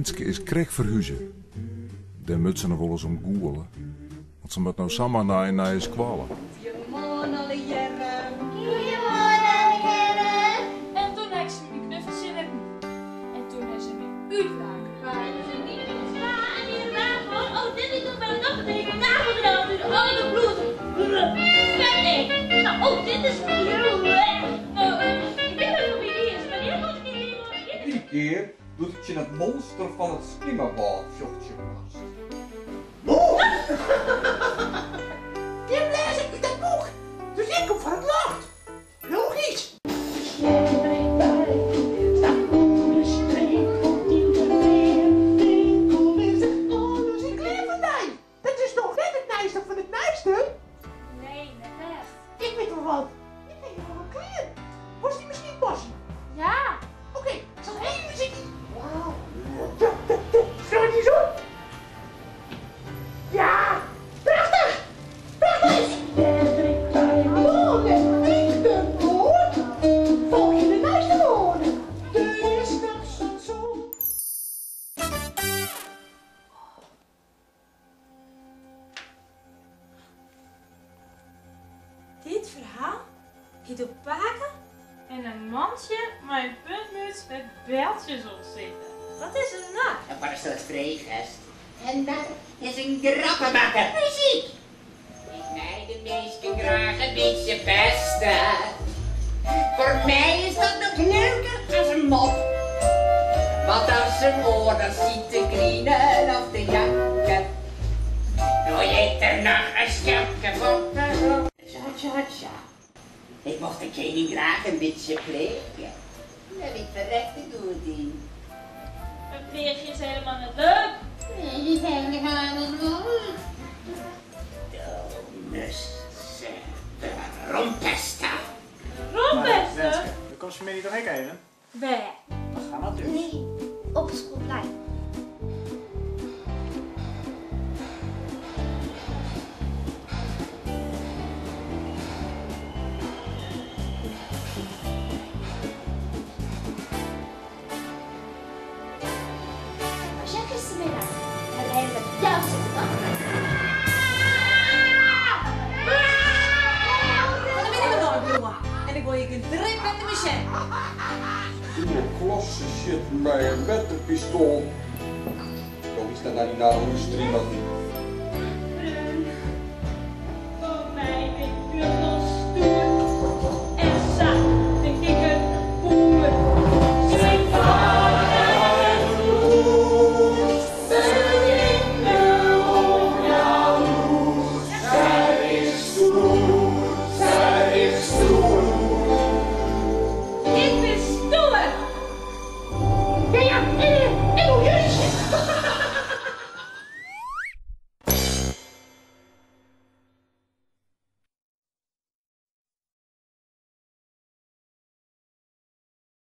Renske is kreeg verhuizen. De mutsen er wel eens om goelen. Want ze moet nou samen naar je squalen. Goedemorgen alle jaren. Goedemorgen alle heren. En toen heb ze me knuffels in het en toen heeft ze me uitlagen. Maar dat is niet zwaar en die raar gewoon. Oh, dit is nog wel nog een hele nagel gedaan. Oh, de bloed. Vettig. Nou, oh, dit is heel erg. Ik weet niet of wie die is, maar die moet ik niet. Iedere keer doet het je het monster van het slimmerbal vast. Die blaas ik uit dat boek. Dus ik kom van het lacht. Logisch. Ik leer van mij. Dat is toch net het nijste van het nijste? Nee, net echt. Ik weet wel wat. Ik weet wel wat klein. Was die misschien passen? Ja. Oké, ik zal even zitten. Wauw. Zo die zo. Ja. Prachtig. Prachtig. Oh, dat is de woord. Volg je de nijste woorden. Er is nog zo'n zon. Dit verhaal gaat op paken en een mandje met een puntmuts met beltjes op zitten. Wat is er nou? Een paar soort vreegest. En dat is een grappenmaker. Muziek! Ik mij de meesten graag een beetje pesten. Voor mij is dat nog leuker als een mop. Want als een oor dan ziet te grienen of te janken. Doe je er nog een schapje van de grond. Tja. Ik mocht de koning graag een beetje plegen. Dat weet verrekte goed in. Een pleegje is helemaal niet leuk. Nee, die zijn helemaal niet leuk. Domusse rompesten. Rompesten? Dan komt familie toch ook even? Waar? We gaan dat dus. Nee, op het schoolplein. Was jij gistermiddag het hele met jou zitten dan? Dan ben ik er nooit, jongen. En ik wil je een drip met de machine. Iedere klasse shit mij met een pistool. Toch is dat nou die nare industrie wat